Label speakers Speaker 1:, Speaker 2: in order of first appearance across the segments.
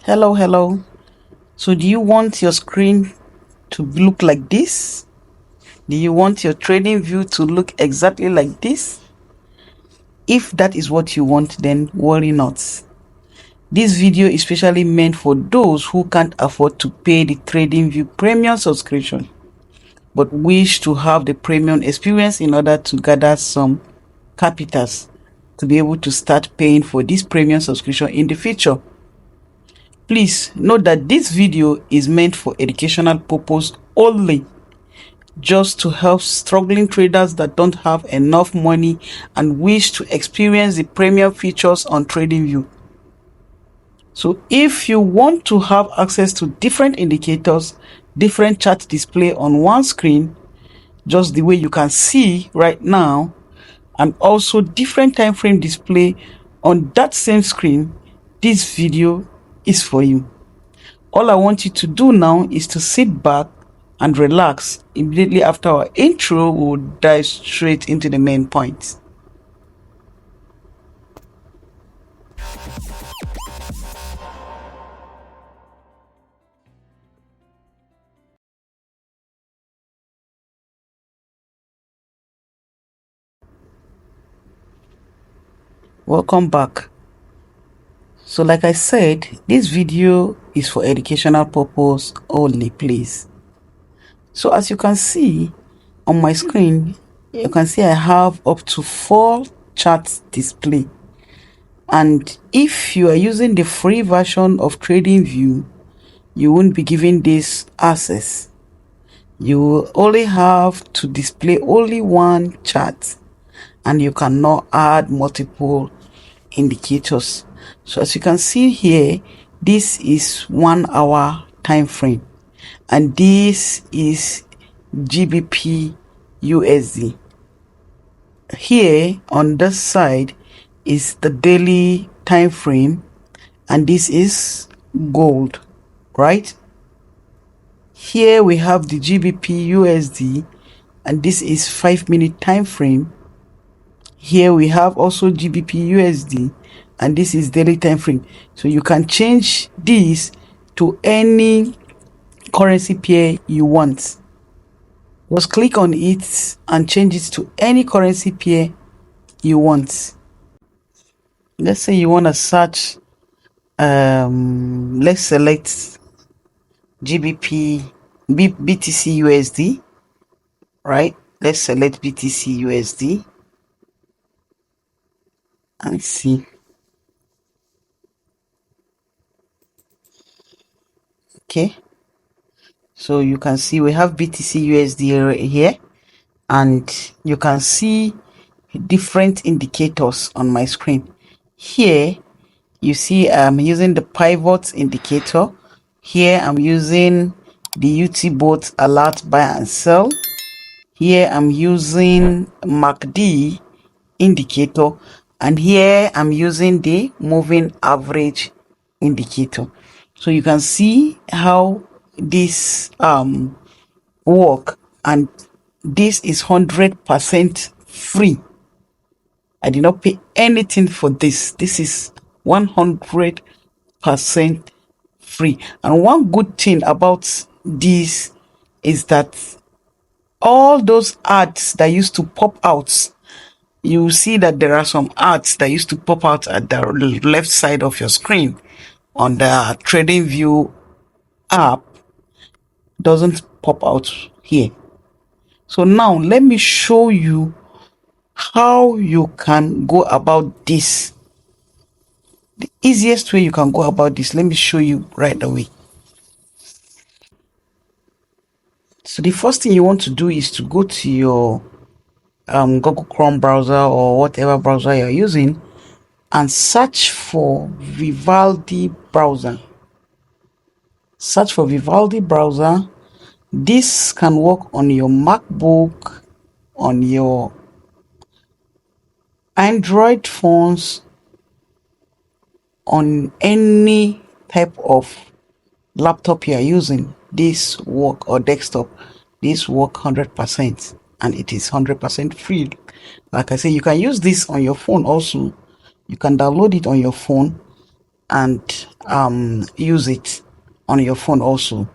Speaker 1: Hello. So do you want your screen to look like this? Do you want your trading view to look exactly like this? If that is what you want, then worry not. This video is specially meant for those who can't afford to pay the Tradingview premium subscription but wish to have the premium experience in order to gather some capitals to be able to start paying for this premium subscription in the future. Please note that this video is meant for educational purpose only, just to help struggling traders that don't have enough money and wish to experience the premium features on Tradingview. So if you want to have access to different indicators, different chart display on one screen, just the way you can see right now, and also different time frame display on that same screen, this video is for you. All I want you to do now is to sit back and relax. Immediately after our intro, we'll dive straight into the main points. Welcome back. So like I said, this video is for educational purpose only, please. So as you can see on my screen, you can see I have up to 4 charts display. And if you are using the free version of Tradingview, you won't be given this access. You will only have to display only one chart, and you cannot add multiple indicators. So as you can see here, this is 1 hour time frame, and this is GBP USD. Here on this side is the daily time frame, and this is gold, right? Here we have the GBP USD, and this is 5-minute time frame. Here we have also GBP USD, and this is daily time frame. So you can change this to any currency pair you want. Just click on it and change it to any currency pair you want. Let's say you want to search, let's select BTC USD, right? Let's select BTC USD and see. Okay, so you can see we have BTC USD right here, and you can see different indicators on my screen. Here you see I'm using the pivot indicator. Here I'm using the UT bot alert buy and sell. Here I'm using MACD indicator, and here I'm using the moving average indicator. So you can see how this work, and this is 100% free. I did not pay anything for this. This is 100% free. And one good thing about this is that all those ads that used to pop out, you see that there are some ads that used to pop out at the left side of your screen on the Tradingview app, doesn't pop out here. So now let me show you how you can go about this. The easiest way you can go about this, let me show you right away. So the first thing you want to do is to go to your Google Chrome browser or whatever browser you're using and search for Vivaldi browser. Search for Vivaldi browser. This can work on your MacBook, on your Android phones, on any type of laptop you are using. This work, or desktop, this work 100%, and it is 100% free. Like I say, you can use this on your phone also. You can download it on your phone, and use it on your phone also.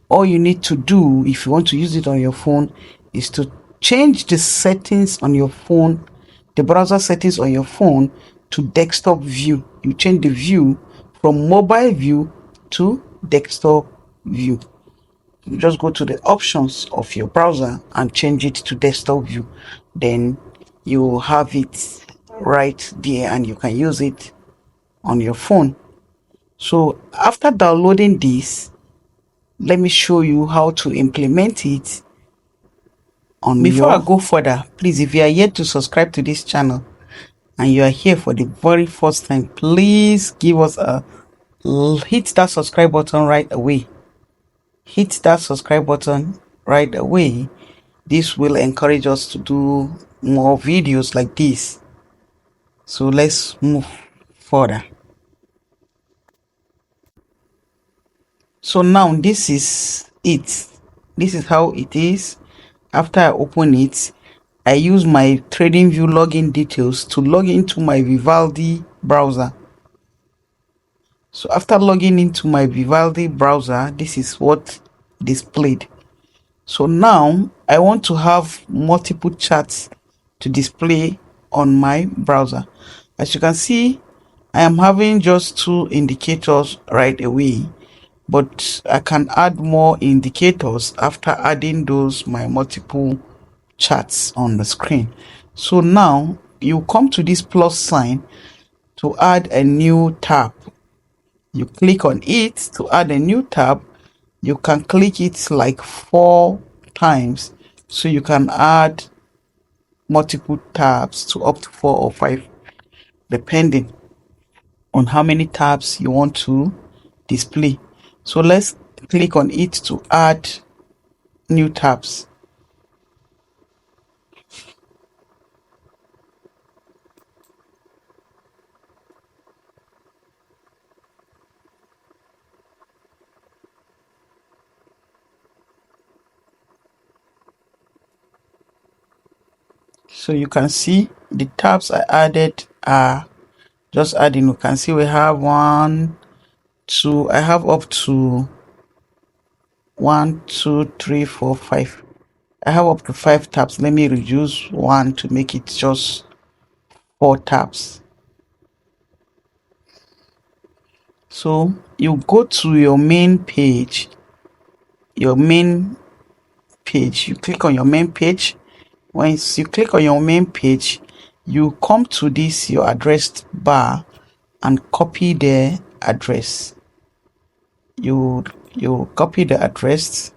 Speaker 1: All you need to do if you want to use it on your phone is to change the settings on your phone, the browser settings on your phone, to desktop view. You change the view from mobile view to desktop view. You just go to the options of your browser and change it to desktop view. Then you have it right there and you can use it on your phone. So after downloading this, let me show you how to implement it on Before I go further, please, if you are yet to subscribe to this channel and you are here for the very first time, please give us a hit that subscribe button right away. Hit that subscribe button right away. This will encourage us to do more videos like this. So let's move further. So now this is it. This is how it is. After I open it, I use my Tradingview login details to log into my Vivaldi browser. So after logging into my Vivaldi browser, this is what displayed. So now I want to have multiple charts to display on my browser. As you can see, I am having just 2 indicators right away, but I can add more indicators after adding those my multiple charts on the screen. So now you come to this plus sign to add a new tab. You click on it to add a new tab. You can click it like 4 times, so you can add multiple tabs to up to 4 or 5, depending on how many tabs you want to display. So let's click on it to add new tabs. So you can see the tabs I added are just adding. You can see we have 1, 2, I have up to 1, 2, 3, 4, 5. I have up to 5 tabs. Let me reduce 1 to make it just 4 tabs. So you go to your main page, you click on your main page. Once you click on your main page, you come to this your address bar and copy the address. You copy the address.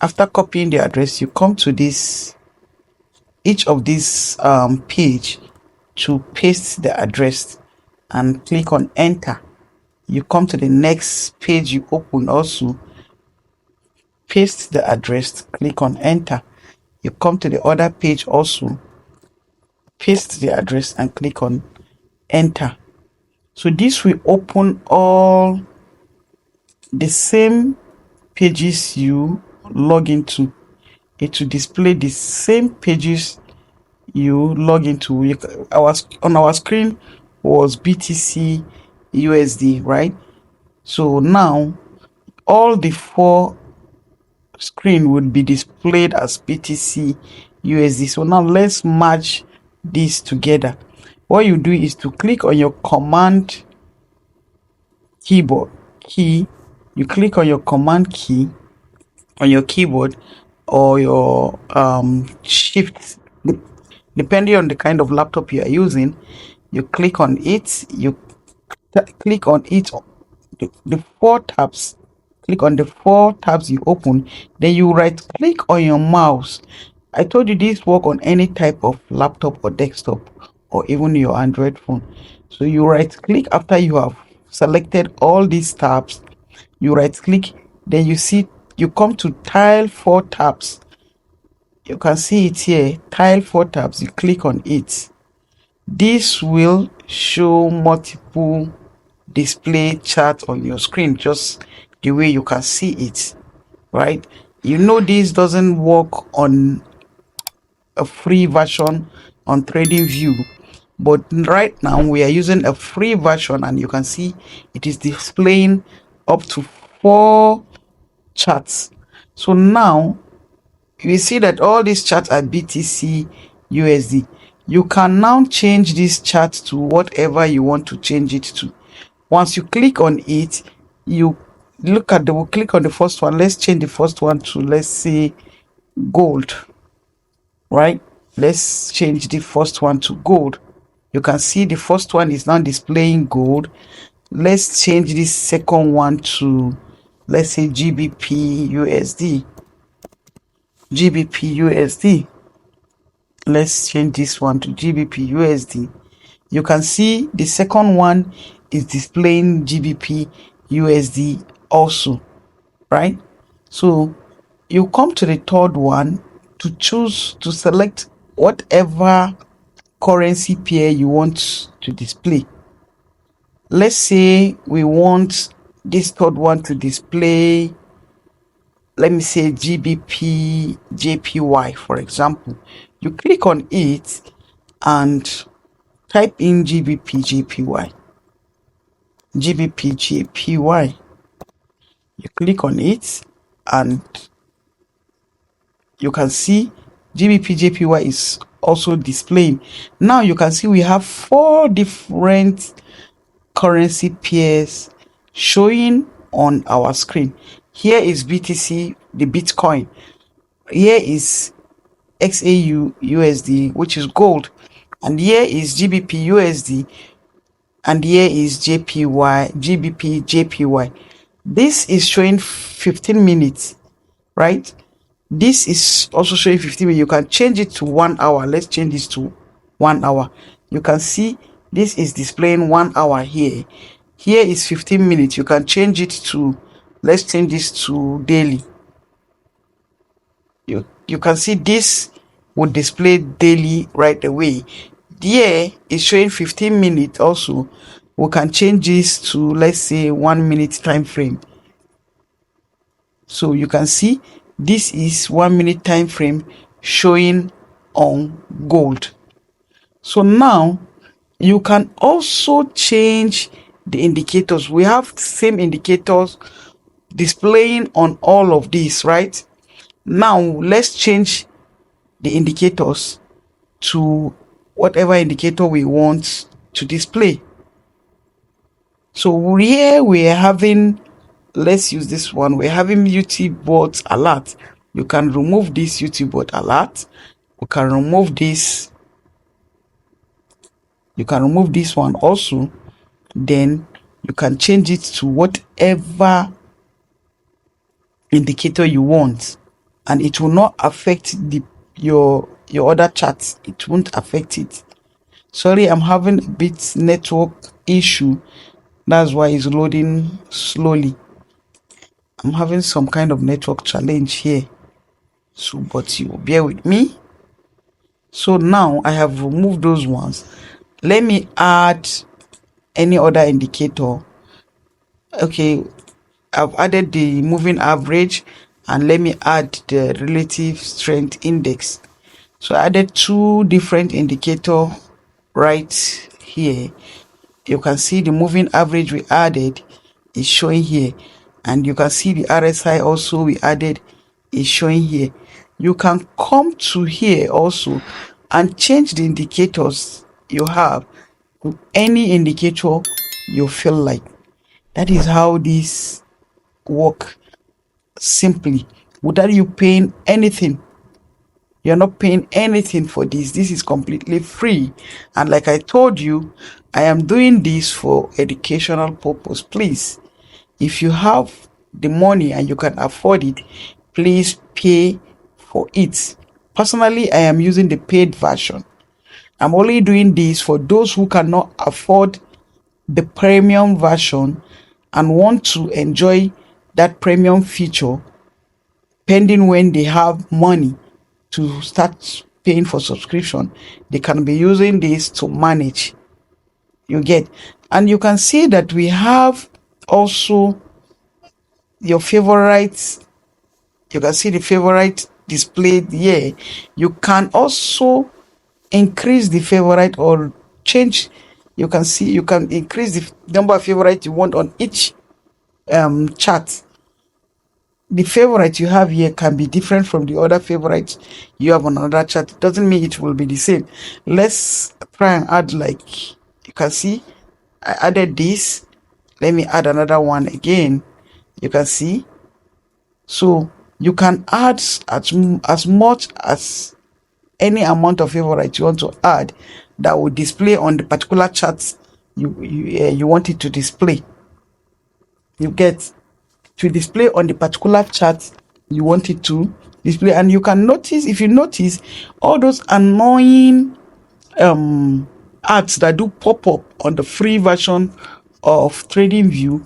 Speaker 1: After copying the address, you come to this each of these page to paste the address and click on enter. You come to the next page you open, also paste the address, click on enter. You come to the other page, also paste the address and click on enter. So this will open all the same pages you log into. It will display the same pages you log into. On our screen was BTC USD, right? So now all the 4 screen would be displayed as BTC USD. So now let's merge this together. What you do is to click on your command keyboard key. You click on your command key on your keyboard or your shift, depending on the kind of laptop you are using. You click on it. You click on it, the 4 tabs. Click on the 4 tabs you open, then you right click on your mouse. I told you this work on any type of laptop or desktop or even your Android phone. So you right click after you have selected all these tabs. You right click, then you come to tile 4 tabs. You can see it here, tile 4 tabs. You click on it. This will show multiple display chart on your screen, just the way you can see it, right? You know this doesn't work on a free version on Tradingview. but right now we are using a free version, and you can see it is displaying up to 4 charts. So now you see that all these charts are BTC USD. You can now change this chart to whatever you want to change it to. Once you click on it, you we'll click on the first one. Let's change the first one to, let's say, gold, right? Let's change the first one to gold. You can see the first one is now displaying gold. Let's change this second one to, let's say, GBP USD. GBP USD. Let's change this one to GBP USD. You can see the second one is displaying GBP USD also, right? So you come to the third one to choose to select whatever currency pair you want to display. Let's say we want this third one to display, let me say, GBP JPY, for example. You click on it and type in GBP JPY. GBP JPY. You click on it and you can see GBP JPY is also displaying. Now you can see we have 4 different currency pairs showing on our screen. Here is BTC, the Bitcoin. Here is XAU USD, which is gold, and here is GBP USD, and here is GBP JPY. This is showing 15 minutes, right? This is also showing 15 minutes. You can change it to 1 hour. Let's change this to 1 hour. You can see this is displaying 1 hour here. Here is 15 minutes. You can change it to, let's change this to daily. You can see this would display daily right away. Here is showing 15 minutes also. We can change this to, let's say, 1 minute time frame. So you can see this is 1 minute time frame showing on gold. So now you can also change the indicators. We have the same indicators displaying on all of these, right? Now let's change the indicators to whatever indicator we want to display. So here we are having, let's use this one, we're having UT-bot alert. You can remove this UT-bot alert. We can remove this. You can remove this one also. Then you can change it to whatever indicator you want, and it will not affect your other charts. It won't affect it. Sorry, I'm having a bit network issue. That's why it's loading slowly. I'm having some kind of network challenge here. So, but you bear with me. So now I have removed those ones. Let me add any other indicator. Okay, I've added the moving average, and let me add the relative strength index. So I added 2 different indicators right here. You can see the moving average we added is showing here, and you can see the RSI also we added is showing here. You can come to here also and change the indicators you have to any indicator you feel like. That is how this work simply, without you paying anything. You're not paying anything for this. This is completely free. And like I told you, I am doing this for educational purpose. Please, if you have the money and you can afford it, please pay for it. Personally, I am using the paid version. I'm only doing this for those who cannot afford the premium version and want to enjoy that premium feature pending when they have money to start paying for subscription. They can be using this to manage. You get, and you can see that we have also your favorites. You can see the favorite displayed here. You can also increase the favorite or change. You can see, you can increase the number of favorites you want on each chart. The favorite you have here can be different from the other favorites you have on another chart. It doesn't mean it will be the same. Let's try and add, like you can see, I added this. Let me add another one again. You can see. So you can add as much as any amount of favorites you want to add that will display on the particular chart you want it to display. You get to display on the particular chart you want it to display. And you can notice, if you notice, all those annoying ads that do pop up on the free version of Tradingview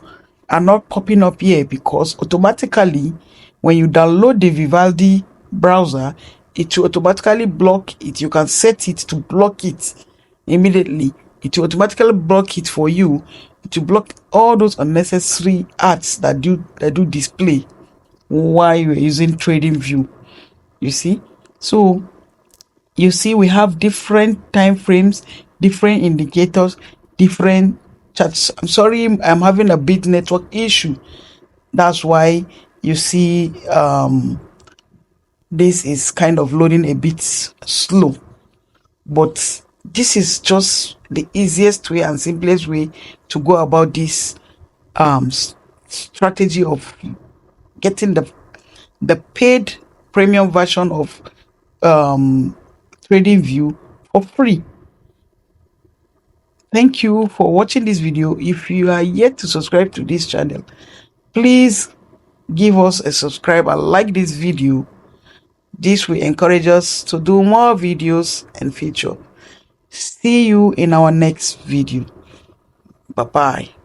Speaker 1: are not popping up here, because automatically when you download the Vivaldi browser, it will automatically block it. You can set it to block it immediately. It will automatically block it for you, to block all those unnecessary ads that do display while you're using Tradingview. You see, so you see we have different time frames, different indicators, different charts. I'm sorry, I'm having a bit network issue. That's why you see this is kind of loading a bit slow, but this is just the easiest way and simplest way to go about this strategy of getting the paid premium version of Tradingview for free. Thank you for watching this video. If you are yet to subscribe to this channel, please give us a subscribe and like this video. This will encourage us to do more videos and feature. See you in our next video. Bye bye.